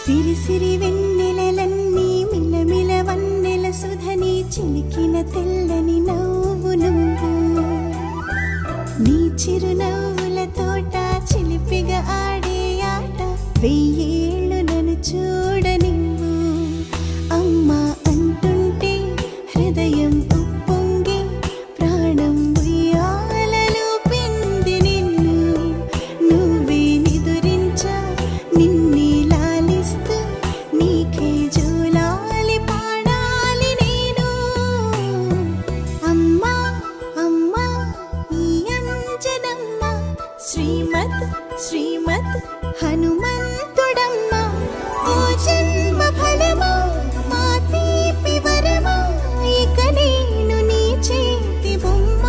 సిరి సిరి వెన్నెలలన్నీ మిలమిల వన్నెల సుధని చిలికిన తెల్లని నవ్వు నువ్వు నీ చిరునవ్వుల తోట చిలిపిగా ఆడే ఆట వెయ్యేళ్ళు నన్ను చూడనివ్వు అమ్మా అంటుంటే హృదయం ఉప్పొంగి ప్రాణం ఉయ్యాలలో పింది నిన్ను నువ్వే నిదురించా నిన్నే లాలిస్తూ నీకే జోలాలి పాడాలి నేను అమ్మా అమ్మా ఈ అంజనమ్మ శ్రీమత్ శ్రీమత్ హనుమంతుడమ్మ ఓ జన్మ ఫలమా మా తీపి వరమా ఇక నేను నీ చేతి బొమ్మ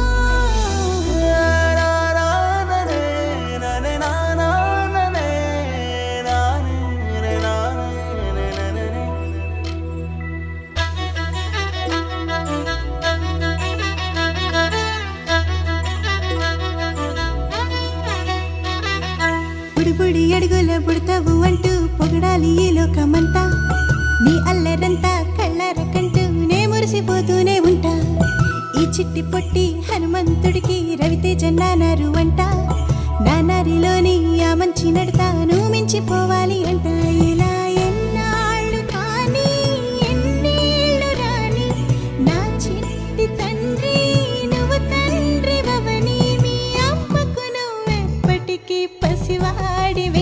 బుడిబుడి అడుగుల బుడతావు అంటూ పొగడాలి ఈ లోకమంతా నీ అల్లరంతా కళ్ళారకంటూ నే మురిసిపోతూనే ఉంటా ఈ చిట్టి పొట్టి హనుమంతుడికి రవితేజ నానారు అంట నానారిలోని ఆ మంచి నడతాను మించిపోవాలి అంట ఇలా ఎన్నాళ్ళు కానీ ఎన్నేళ్ళు రాని నా చిట్టి తండ్రి నువ్వు తండ్రి వవని మీ అమ్మకు నువ్వెప్పటికీ పసివాడివే